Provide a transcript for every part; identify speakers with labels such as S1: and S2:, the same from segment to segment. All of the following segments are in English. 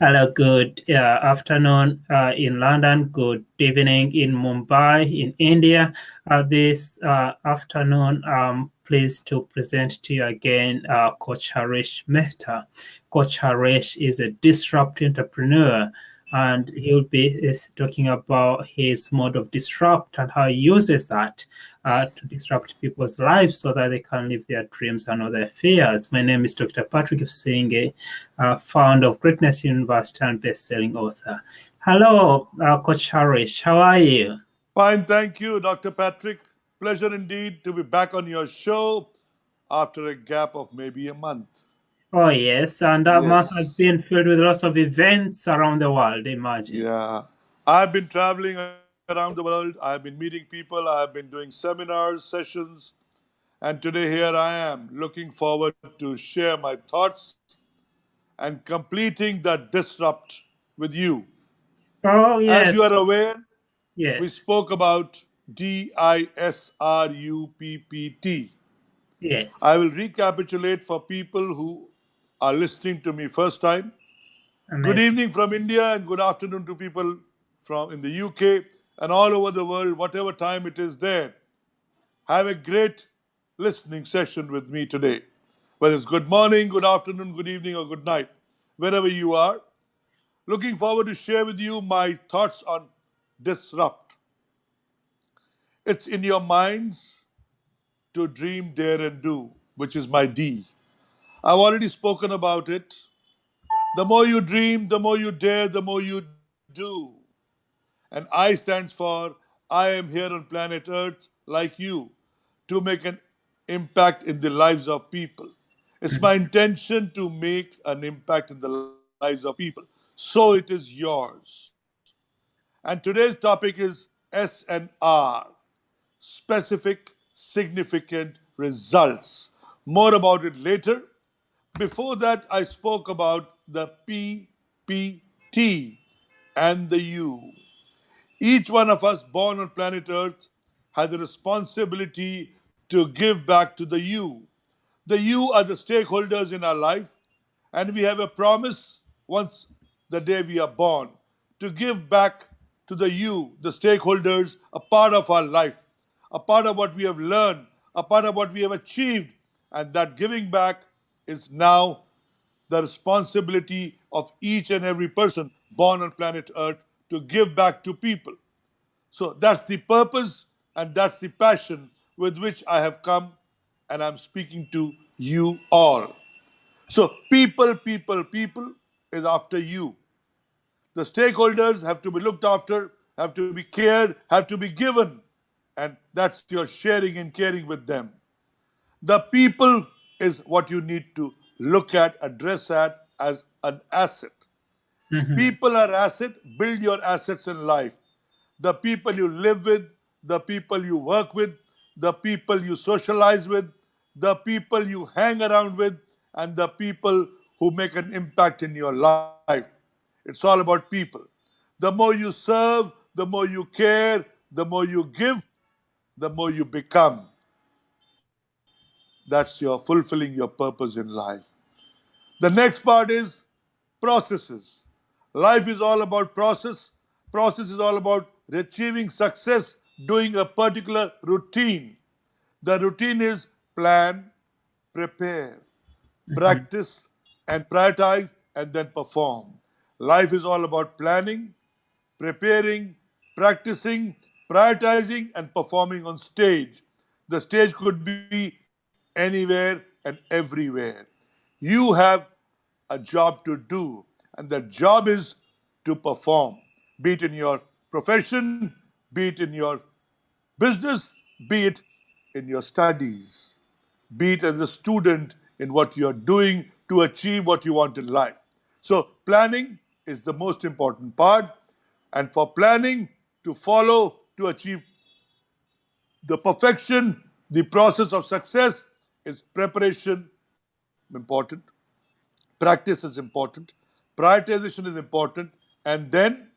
S1: Hello, good afternoon in London, good evening in Mumbai, in India. This afternoon, I'm pleased to present to you again Coach Harish Mehta. Coach Harish is a disruptive entrepreneur, and he'll be is talking about his mode of disrupt and how he uses that to disrupt people's lives so that they can live their dreams and not their fears. My name is Dr. Patrick Singh, founder of Greatness University and best-selling author. Hello, Coach Harish. How are you?
S2: Fine, thank you, Dr. Patrick. Pleasure indeed to be back on your show after a gap of maybe a month.
S1: Oh, yes. And that month has
S2: Yes.
S1: been filled with lots of events around the world, imagine.
S2: Yeah. I've been traveling around the world. I've been meeting people. I've been doing seminars, sessions. And today here I am looking forward to share my thoughts and completing the disrupt with you.
S1: Oh,
S2: As
S1: yes.
S2: you are aware, we
S1: Yes.
S2: spoke about DISRUPPT.
S1: Yes.
S2: I will recapitulate for people who are listening to me first time. Good
S1: Amazing.
S2: evening from India and good afternoon to people from in the UK and all over the world, whatever time it is there. Have a great listening session with me today. Whether it's good morning, good afternoon, good evening, or good night, wherever you are. Looking forward to share with you my thoughts on disrupt. It's in your minds to dream, dare, and do, which is my D. I've already spoken about it. The more you dream, the more you dare, the more you do. And I stands for I am here on planet Earth like you to make an impact in the lives of people. It's my intention to make an impact in the lives of people. So it is yours. And today's topic is S and R, specific, significant results. More about it later. Before that, I spoke about the PPT and the U. Each one of us born on planet Earth has a responsibility to give back to the U. The you are the stakeholders in our life, and we have a promise once the day we are born to give back to the you, the stakeholders, a part of our life, a part of what we have learned, a part of what we have achieved, and that giving back is now the responsibility of each and every person born on planet Earth to give back to people. So that's the purpose and that's the passion with which I have come and I'm speaking to you all. So, people is after you. The stakeholders have to be looked after, have to be cared, have to be given. And that's your sharing and caring with them. The people is what you need to look at, address at as an asset.
S1: Mhm.
S2: People are asset. Build your assets in life. The people you live with, the people you work with, the people you socialize with, the people you hang around with, and the people who make an impact in your life. It's all about people. The more you serve, the more you care, the more you give, the more you become. That's your fulfilling your purpose in life. The next part is processes. Life is all about process. Process is all about achieving success, doing a particular routine. The routine is plan, prepare,
S1: Mhm.
S2: practice, and prioritize, and then perform. Life is all about planning, preparing, practicing, prioritizing, and performing on stage. The stage could be anywhere and everywhere. You have a job to do, and that job is to perform, be it in your profession, be it in your business, be it in your studies, be it as a student in what you're doing to achieve what you want in life. So, planning is the most important part, and for planning to follow to achieve the perfection, the process of success is preparation important, practice is important, prioritization is important, and then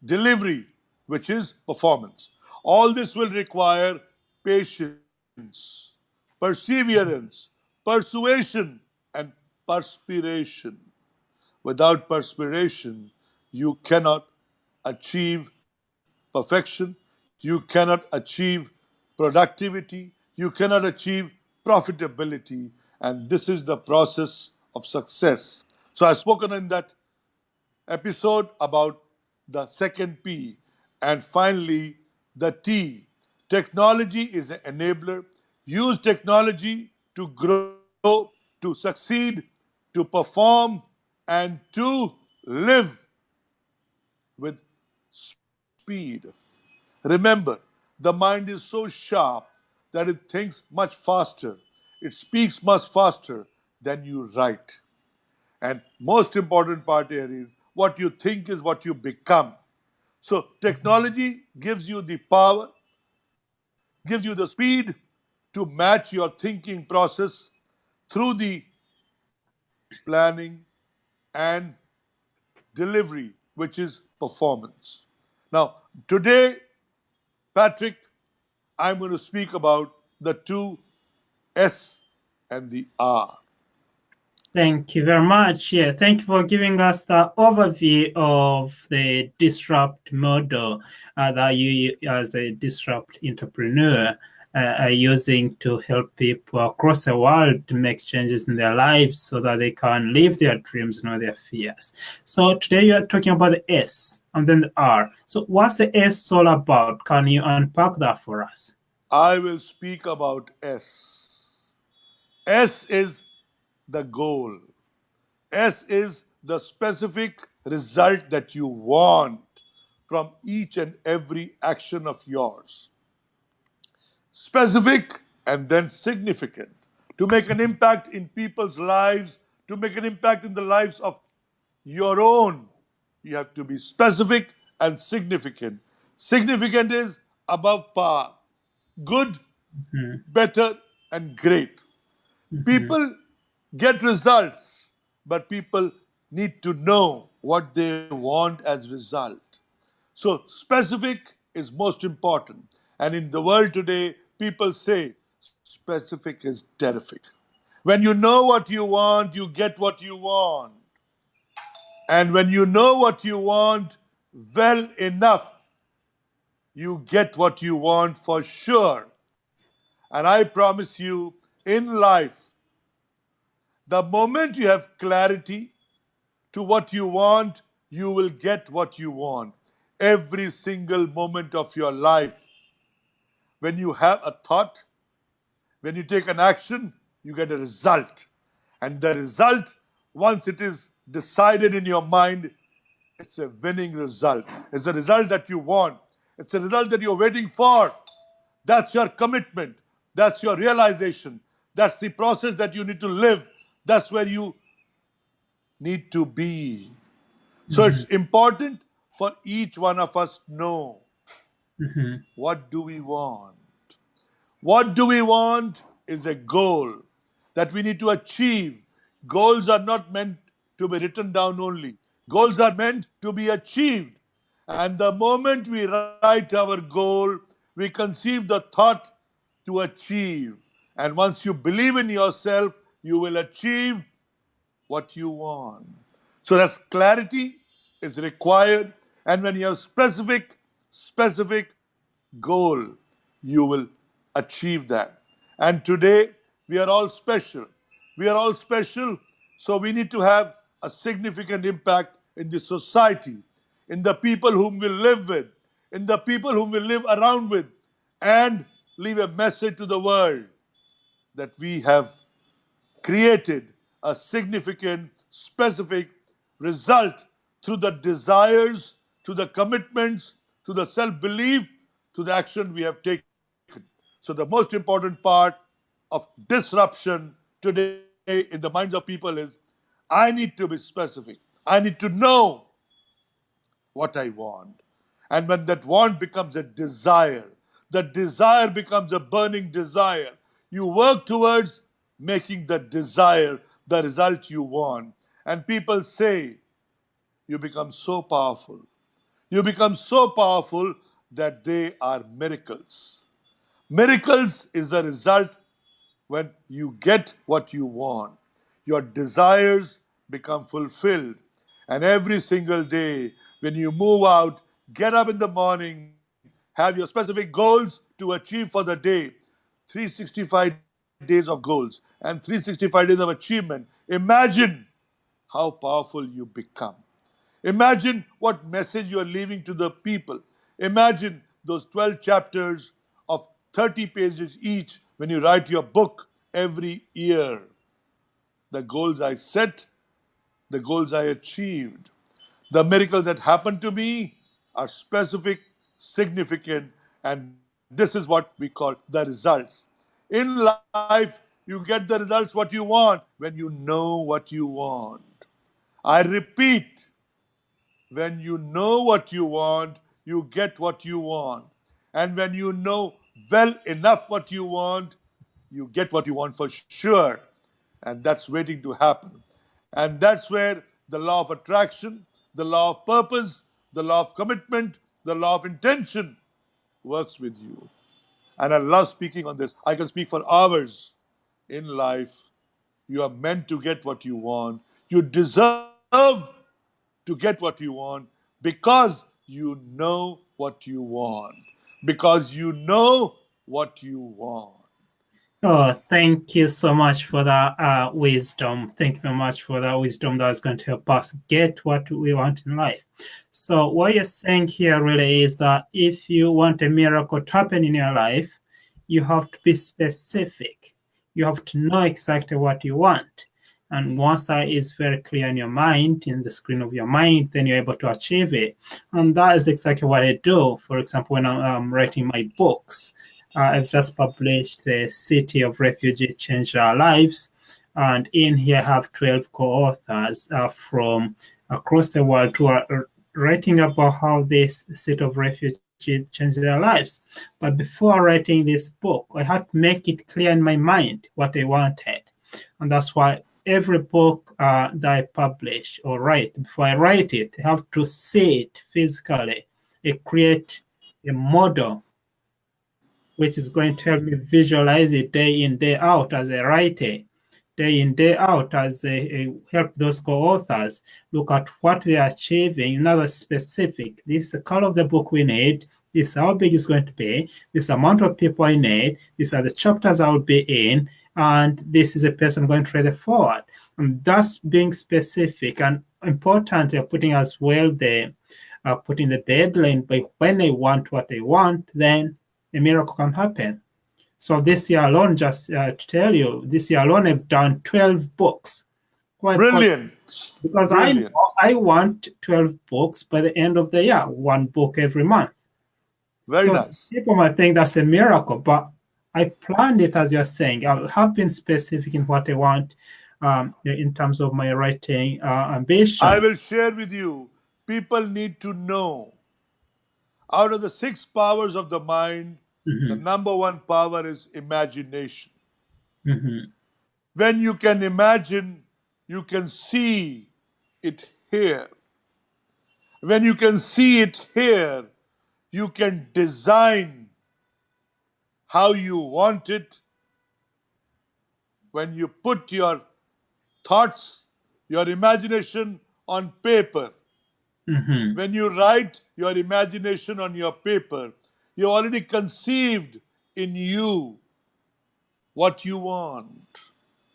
S2: delivery, which is performance. All this will require patience, perseverance, persuasion, and perspiration. Without perspiration, you cannot achieve perfection, you cannot achieve productivity, you cannot achieve profitability, and this is the process of success. So I've spoken in that episode about the second P, and finally the T. Technology is an enabler. Use technology to grow, to succeed, to perform, and to live with speed. Remember, the mind is so sharp that it thinks much faster, it speaks much faster than you write. And most important part here is what you think is what you become. So technology gives you the power, gives you the speed to match your thinking process through the planning and delivery, which is performance. Now, today, Patrick, I'm going to speak about the two S and the R.
S1: Thank you very much. Yeah, thank you for giving us the overview of the disrupt model that you, as a disrupt entrepreneur, are using to help people across the world to make changes in their lives so that they can live their dreams, not their fears. So today you are talking about the S and then the R. So what's the S all about? Can you unpack that for us?
S2: I will speak about S. S is the goal. S is the specific result that you want from each and every action of yours. Specific and then significant. To make an impact in people's lives, to make an impact in the lives of your own, you have to be specific and significant. Significant is above par, good,
S1: Mhm,
S2: better, and great.
S1: mhm,
S2: People get results, but people need to know what they want as result. So specific is most important. And in the world today, people say specific is terrific. When you know what you want, you get what you want. And when you know what you want well enough, you get what you want for sure. And I promise you, in life, the moment you have clarity to what you want, you will get what you want. Every single moment of your life, when you have a thought, when you take an action, you get a result. And the result, once it is decided in your mind, it's a winning result. It's a result that you want. It's a result that you're waiting for. That's your commitment. That's your realization. That's the process that you need to live. That's where you need to be. So it's
S1: mhm,
S2: important for each one of us to know
S1: mhm,
S2: what do we want. What do we want is a goal that we need to achieve. Goals are not meant to be written down only. Goals are meant to be achieved. And the moment we write our goal, we conceive the thought to achieve. And once you believe in yourself, you will achieve what you want. So that's clarity is required. And when you have specific goal, you will achieve that. And today, we are all special. We are all special, so we need to have a significant impact in the society, in the people whom we live with, in the people whom we live around with, and leave a message to the world that we have created a significant, specific result through the desires, to the commitments, to the self belief, to the action we have taken. So, the most important part of disruption today in the minds of people is I need to be specific. I need to know what I want. And when that want becomes a desire, the desire becomes a burning desire. You work towards making the desire the result you want. And people say, you become so powerful. You become so powerful that they are miracles. Miracles is the result when you get what you want. Your desires become fulfilled. And every single day, when you move out, get up in the morning, have your specific goals to achieve for the day. 365 days of goals and 365 days of achievement. Imagine how powerful you become. Imagine what message you are leaving to the people. Imagine those 12 chapters of 30 pages each when you write your book every year. The goals I set, the goals I achieved. The miracles that happened to me are specific, significant, and this is what we call the results. In life, you get the results what you want when you know what you want. I repeat, when you know what you want, you get what you want. And when you know well enough what you want, you get what you want for sure. And that's waiting to happen. And that's where the law of attraction, the law of purpose, the law of commitment, the law of intention works with you. And I love speaking on this. I can speak for hours. In life, you are meant to get what you want. You deserve to get what you want because you know what you want. Because you know what you want.
S1: Oh, thank you so much for that wisdom. Thank you very much for that wisdom that is going to help us get what we want in life. So, what you're saying here really is that if you want a miracle to happen in your life, you have to be specific. You have to know exactly what you want. And once that is very clear in your mind, in the screen of your mind, then you're able to achieve it. And that is exactly what I do. For example, when I'm writing my books, I've just published The City of Refugees Changed Our Lives. And in here I have 12 co-authors from across the world who are writing about how this city of refugees changed their lives. But before writing this book, I had to make it clear in my mind what I wanted. And that's why every book that I publish or write, before I write it, I have to see it physically. I create a model which is going to help me visualize it day in, day out as a writer, day in, day out as help those co-authors look at what they are achieving, another specific. This is the color of the book we need. This is how big it's going to be. This amount of people I need. These are the chapters I will be in. And this is a person going to read it forward. And thus being specific and important, putting as well the putting the deadline by when I want what I want, then a miracle can happen. So this year alone, just to tell you, this year alone I've done 12 books. Why?
S2: Brilliant.
S1: Because
S2: Brilliant.
S1: I want 12 books by the end of the year, one book every month.
S2: Very nice.
S1: People might think that's a miracle, but I planned it as you're saying. I have been specific in what I want in terms of my writing ambition.
S2: I will share with you. People need to know. Out of the 6 powers of the mind, the number 1 power is imagination. When you can imagine, you can see it here. When you can see it here, you can design how you want it. When you put your thoughts, your imagination on paper, when you write your imagination on your paper, you already conceived in you what you want.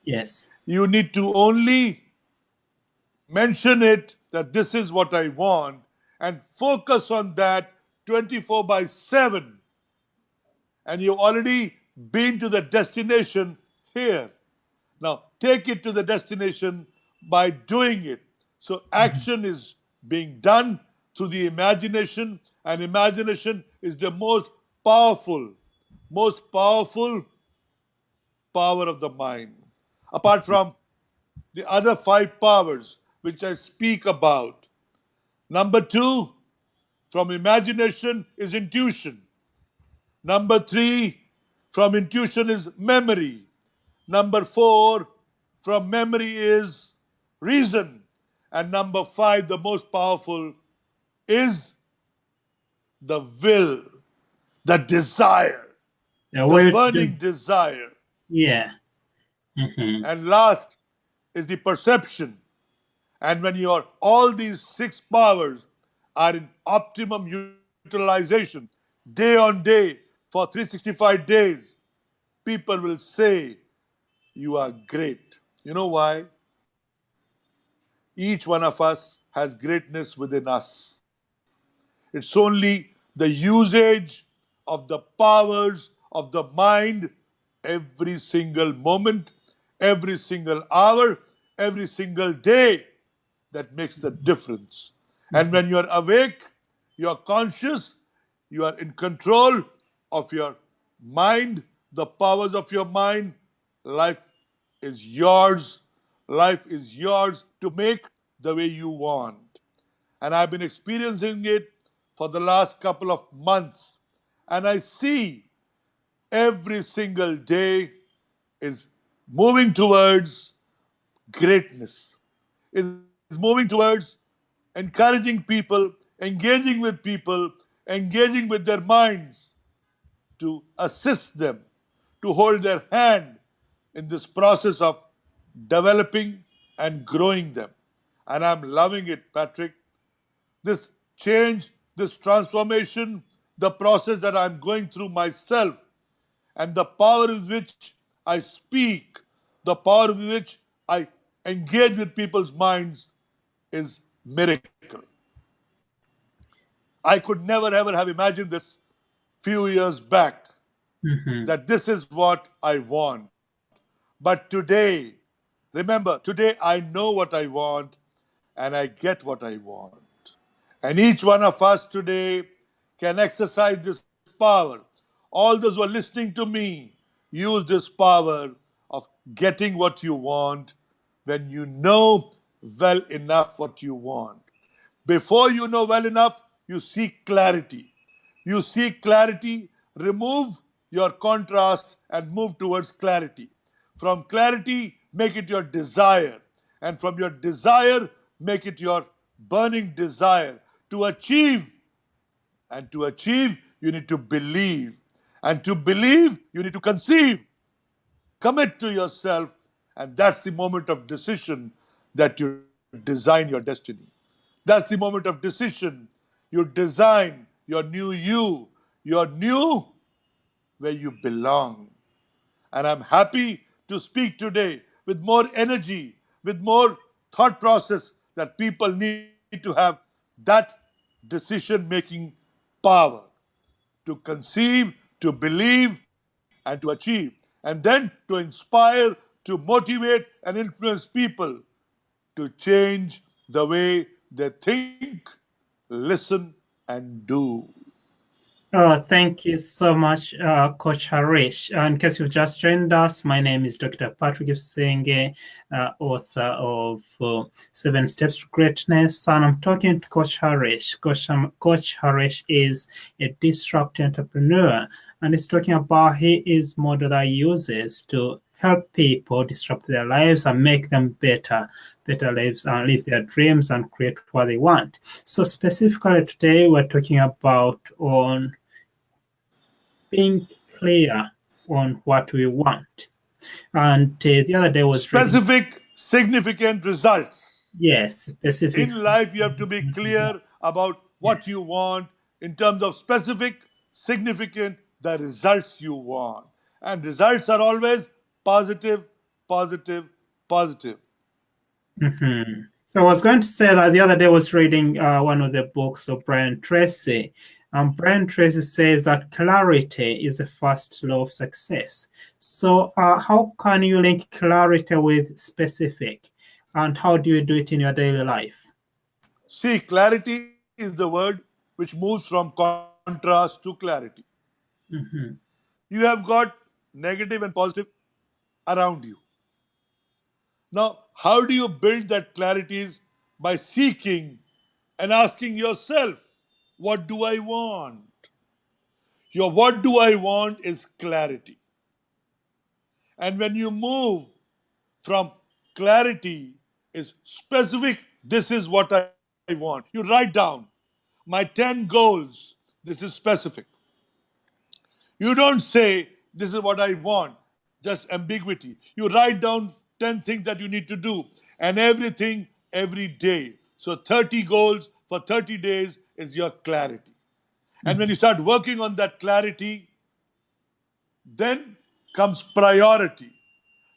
S1: Yes.
S2: You need to only mention it that this is what I want and focus on that 24/7. And you've already been to the destination here. Now take it to the destination by doing it. So action is being done through the imagination, and imagination is the most powerful power of the mind. Apart from the other 5 powers which I speak about. Number 2, from imagination is intuition. Number 3, from intuition is memory. Number 4, from memory is reason. And number 5, the most powerful, is the will, the desire, the burning desire.
S1: Yeah.
S2: And last is the perception. And when your all these six powers are in optimum utilization day on day for 365 days, people will say you are great. You know why? Each one of us has greatness within us. It's only the usage of the powers of the mind every single moment, every single hour, every single day that makes the difference. And when you're awake, you're conscious, you are in control of your mind, the powers of your mind, life is yours. Life is yours to make the way you want. And I've been experiencing it for the last couple of months. And I see every single day is moving towards greatness, is moving towards encouraging people, engaging with people, engaging with their minds to assist them, to hold their hand in this process of developing and growing them. And I'm loving it, Patrick. This change, this transformation, the process that I'm going through myself, and the power with which I speak, the power with which I engage with people's minds is miracle. I could never ever have imagined this few years back
S1: Mhm.
S2: that this is what I want. But today, remember, today I know what I want and I get what I want. And each one of us today can exercise this power. All those who are listening to me, use this power of getting what you want when you know well enough what you want. Before you know well enough, you seek clarity. You seek clarity, remove your contrast and move towards clarity. From clarity, make it your desire. And from your desire, make it your burning desire to achieve. And to achieve, you need to believe. And to believe, you need to conceive. Commit to yourself. And that's the moment of decision that you design your destiny. That's the moment of decision. You design your new you. Your new where you belong. And I'm happy to speak today with more energy, with more thought process that people need to have that decision making power to conceive, to believe, and to achieve. And then to inspire, to motivate, and influence people to change the way they think, listen, and do.
S1: Oh, thank you so much, Coach Harish. In case you've just joined us, my name is Dr. Patrick Senge, author of Seven Steps to Greatness, and I'm talking to Coach Harish. Coach Harish is a disruptive entrepreneur, and he's talking about his model that he uses to help people disrupt their lives and make them better lives and live their dreams and create what they want. So specifically today, we're talking about on being clear on what we want. And the other day was reading,
S2: Specific, significant results.
S1: yes, specifics.
S2: In life, you have to be clear about what
S1: Yes.
S2: you want in terms of specific, significant, the results you want. And results are always positive, positive, positive.
S1: Mhm. So I was going to say that the other day I was reading one of the books of Brian Tracy. Brian Tracy says that clarity is the first law of success. So how can you link clarity with specific? And how do you do it in your daily life?
S2: See, clarity is the word which moves from contrast to clarity.
S1: Mhm.
S2: You have got negative and positive around you. Now, how do you build that clarity is by seeking and asking yourself, what do I want? Your what do I want is clarity. And when you move from clarity is specific, this is what I want. You write down my 10 goals, this is specific. You don't say, this is what I want, just ambiguity. You write down 10 things that you need to do, and everything every day. So 30 goals for 30 days is your clarity. And when you start working on that clarity, then comes priority.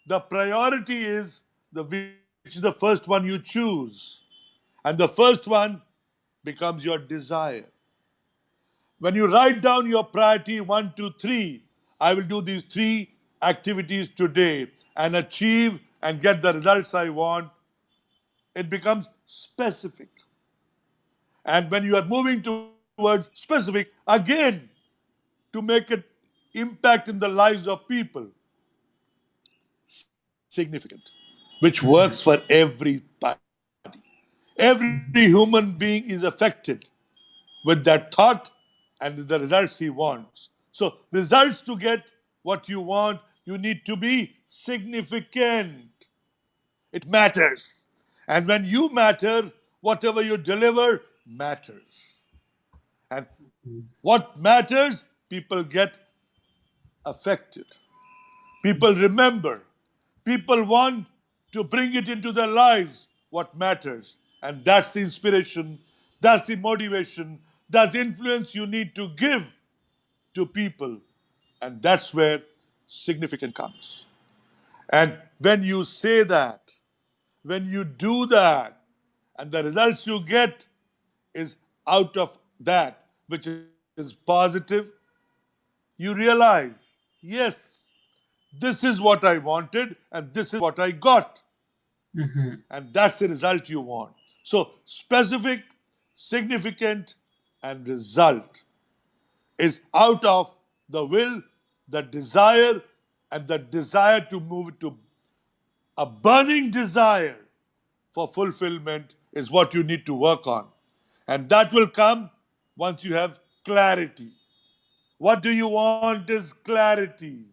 S2: The priority is which is the first one you choose. And the first one becomes your desire. When you write down your priority 1, 2, 3, I will do these 3 activities today and achieve and get the results I want, it becomes specific. And when you are moving towards specific, again, to make an impact in the lives of people, significant, which works for everybody. Every human being is affected with that thought and the results he wants. So, results to get what you want, you need to be significant. It matters. And when you matter, whatever you deliver matters. And what matters, people get affected. People remember. People want to bring it into their lives, what matters. And that's the inspiration, that's the motivation, that's the influence you need to give to people. And that's where significant comes. And when you say that, when you do that, and the results you get is out of that, which is positive, you realize, yes, this is what I wanted, and this is what I got. And that's the result you want. So, specific, significant, and result is out of the will, the desire, and the desire to move to a burning desire for fulfillment is what you need to work on. And that will come once you have clarity. What do you want is clarity.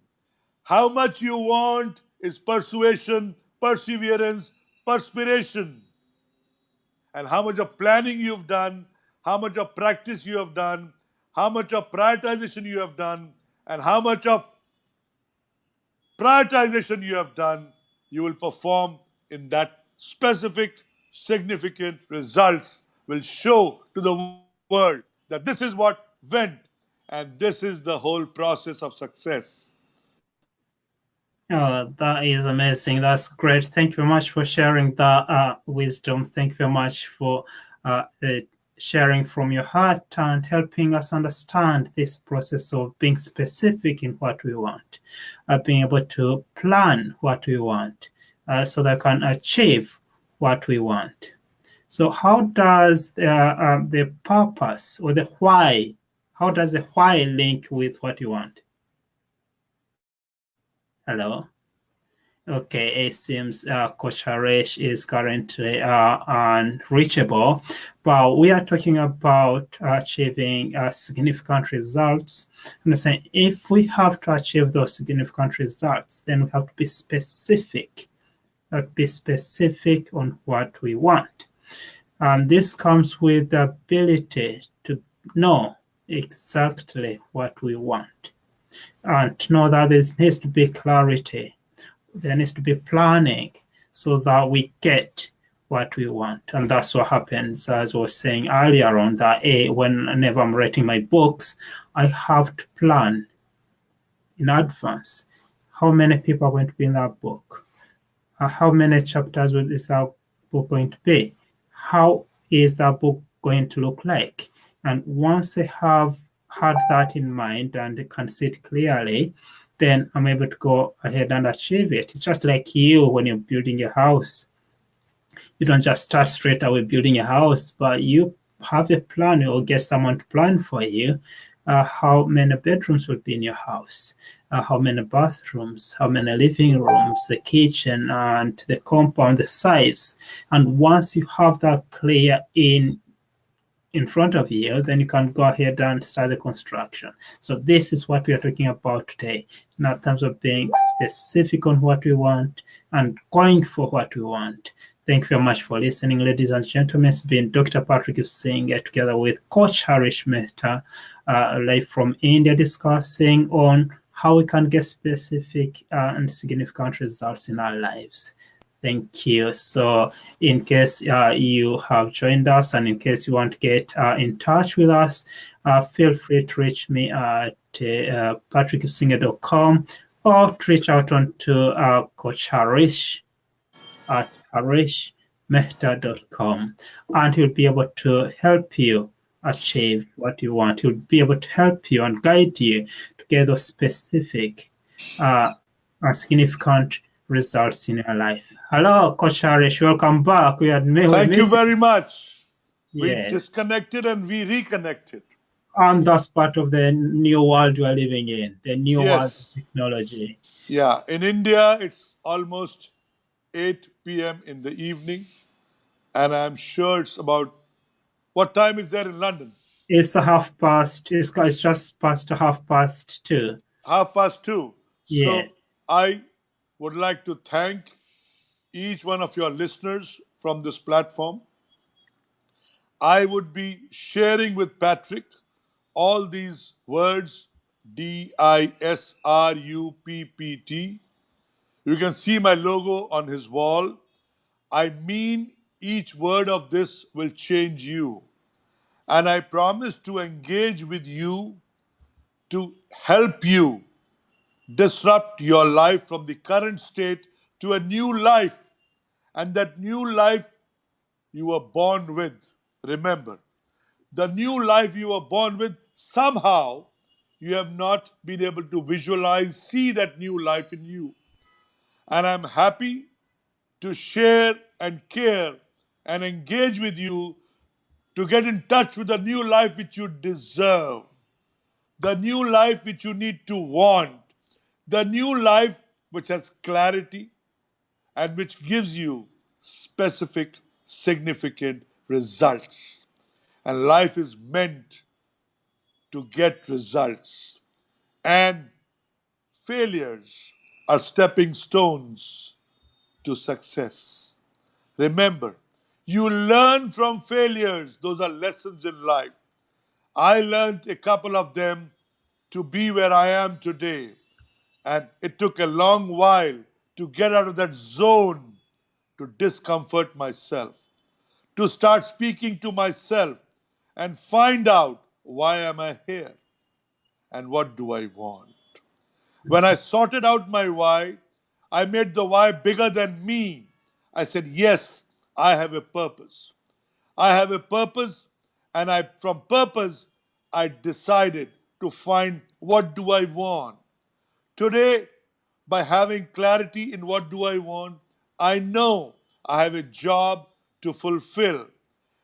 S2: How much you want is persuasion, perseverance, perspiration. And how much of planning you've done, how much of practice you have done, how much of prioritization you have done, and how much of prioritization you have done, you will perform in that specific, significant results will show to the world that this is what went, and this is the whole process of success.
S1: Oh, that is amazing. That's great. Thank you very much for sharing that wisdom. Thank you very much for sharing from your heart and helping us understand this process of being specific in what we want, being able to plan what we want so that we can achieve what we want. So how does the purpose or the why, how does the why link with what you want? Hello? Okay, it seems Coach Harish is currently unreachable, but we are talking about achieving significant results. I'm saying if we have to achieve those significant results, then we have to be specific. Be specific on what we want. This comes with the ability to know exactly what we want and to know that there needs to be clarity. There needs to be planning so that we get what we want. And that's what happens, as I was saying earlier on, that whenever I'm writing my books, I have to plan in advance how many people are going to be in that book. How many chapters is that book going to be? How is that book going to look like? And once I have had that in mind and can see it clearly, then I'm able to go ahead and achieve it. It's just like you when you're building a house. You don't just start straight away building a house, but you have a plan or get someone to plan for you. How many bedrooms will be in your house, how many bathrooms, how many living rooms, the kitchen and the compound, the size. And once you have that clear in front of you, then you can go ahead and start the construction. So this is what we are talking about today, in terms of being specific on what we want and going for what we want. Thank you very much for listening, ladies and gentlemen. It's been Dr. Patrick Singh together with Coach Harish Mehta, live from India, discussing on how we can get specific and significant results in our lives. Thank you. So, in case you have joined us and in case you want to get in touch with us, feel free to reach me at patrickipsinger.com or to reach out on to Coach Harish at harishmehta.com, and he'll be able to help you achieve what you want. He'll be able to help you and guide you to get those specific and significant results in your life. Hello, Coach Harish. Welcome back. We
S2: Thank you
S1: miss
S2: very much. We
S1: yes,
S2: disconnected and we reconnected.
S1: and that's part of the new world we are living in, the new world of
S2: Yes.
S1: technology.
S2: Yeah. In India, it's almost 8 p.m. in the evening, and I'm sure it's about what time is there in London?
S1: It's a half past. It's just past 2:30.
S2: 2:30. So
S1: Yes.
S2: I would like to thank each one of your listeners from this platform. I would be sharing with Patrick all these words DISRUPPT. You can see my logo on his wall. I mean, each word of this will change you. And I promise to engage with you to help you disrupt your life from the current state to a new life. And that new life you were born with. Remember, the new life you were born with, somehow you have not been able to visualize, see that new life in you. And I'm happy to share and care and engage with you to get in touch with the new life which you deserve, the new life which you need to want, the new life which has clarity and which gives you specific, significant results. And life is meant to get results. And failures are stepping stones to success. Remember, you learn from failures. Those are lessons in life. I learned a couple of them to be where I am today. And it took a long while to get out of that zone to discomfort myself, to start speaking to myself and find out why am I here and what do I want. When I sorted out my why, I made the why bigger than me. I said, yes, I have a purpose. I have a purpose, and from purpose, I decided to find what do I want. Today, by having clarity in what do I want, I know I have a job to fulfill.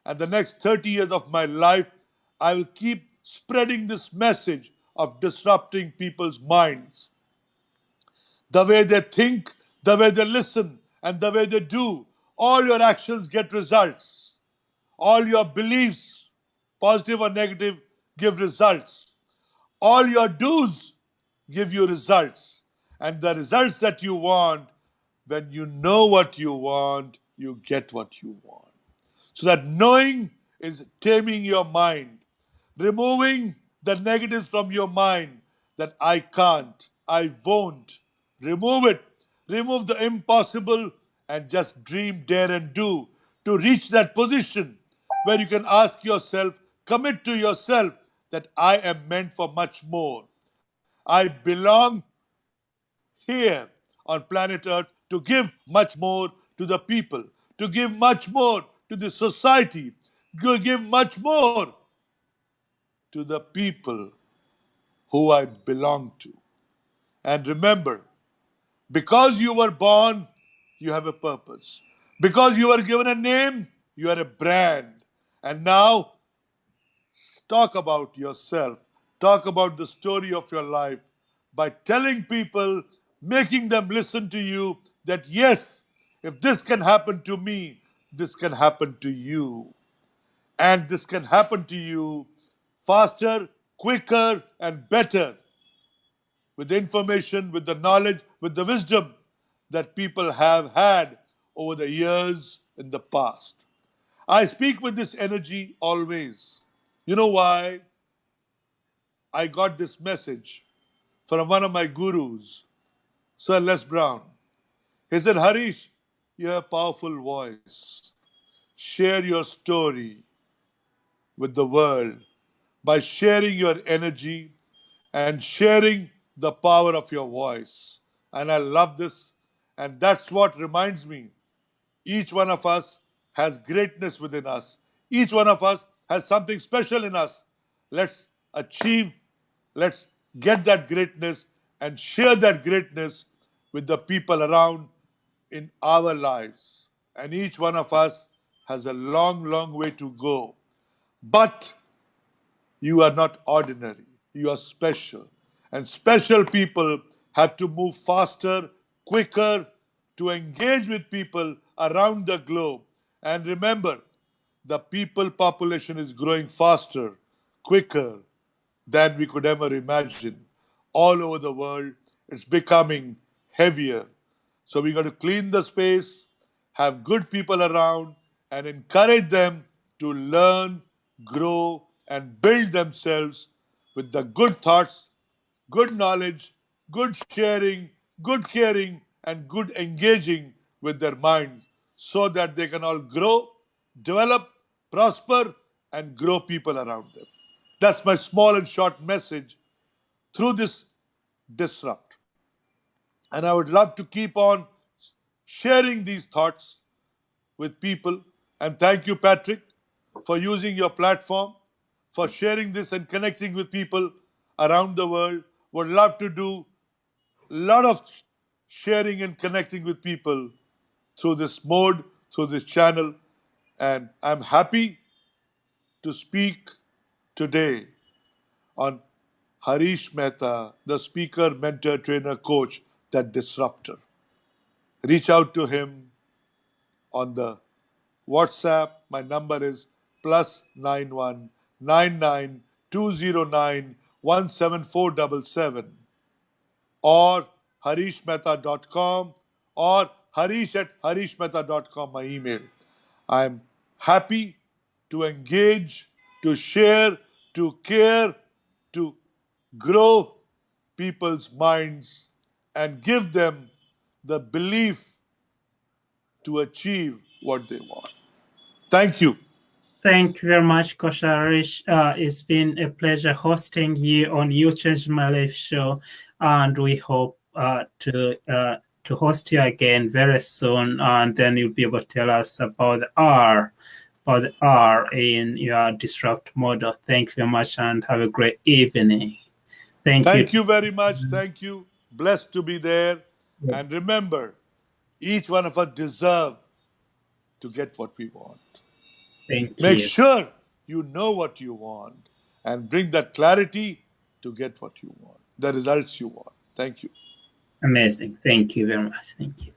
S2: And the next 30 years of my life, I will keep spreading this message of disrupting people's minds. The way they think, the way they listen, and the way they do, all your actions get results. All your beliefs, positive or negative, give results. All your do's give you results. And the results that you want, when you know what you want, you get what you want. So that knowing is taming your mind, removing the negatives from your mind that I can't, I won't. Remove it. Remove the impossible and just dream, dare, and do to reach that position where you can ask yourself, commit to yourself that I am meant for much more. I belong here on planet Earth to give much more to the people, to give much more to the society, to give much more to the people who I belong to. And remember, because you were born, you have a purpose. Because you were given a name, you are a brand. And now, talk about yourself. Talk about the story of your life by telling people, making them listen to you that yes, if this can happen to me, this can happen to you. And this can happen to you faster, quicker, and better with the information, with the knowledge, with the wisdom that people have had over the years in the past. I speak with this energy always. You know why? I got this message from one of my gurus, Sir Les Brown. He said, Harish, you have a powerful voice. Share your story with the world by sharing your energy and sharing the power of your voice. And I love this. And that's what reminds me each one of us has greatness within us. Each one of us has something special in us. Let's achieve, let's get that greatness and share that greatness with the people around in our lives. And each one of us has a long, long way to go. But you are not ordinary. You are special. And special people have to move faster, quicker, to engage with people around the globe. And remember, the people population is growing faster, quicker than we could ever imagine. All over the world, it's becoming heavier. So we got to clean the space, have good people around, and encourage them to learn, grow, and build themselves with the good thoughts, good knowledge, good sharing, good caring, and good engaging with their minds so that they can all grow, develop, prosper, and grow people around them. That's my small and short message through this disrupt. And I would love to keep on sharing these thoughts with people. And thank you, Patrick, for using your platform, for sharing this and connecting with people around the world. Would love to do a lot of sharing and connecting with people through this mode, through this channel. And I'm happy to speak today on Harish Mehta, the speaker, mentor, trainer, coach, that disruptor. Reach out to him on the WhatsApp. My number is +91 99 209 17477 or harishmehta.com or harish@harishmehta.com, my email. I'm happy to engage, to share, to care, to grow people's minds and give them the belief to achieve what they want. Thank you.
S1: Thank you very much, Coach Harish. It's been a pleasure hosting you on You Changed My Life show, and we hope to host you again very soon. And then you'll be able to tell us about the R in your disrupt model. Thank you very much, and have a great evening.
S2: Thank you very much. Thank you. Blessed to be there.
S1: Yeah.
S2: And remember, each one of us deserve to get what we want.
S1: Thank
S2: Make
S1: you.
S2: sure you know what you want and bring that clarity to get what you want, the results you want. Thank you.
S1: Amazing. Thank you very much. Thank you.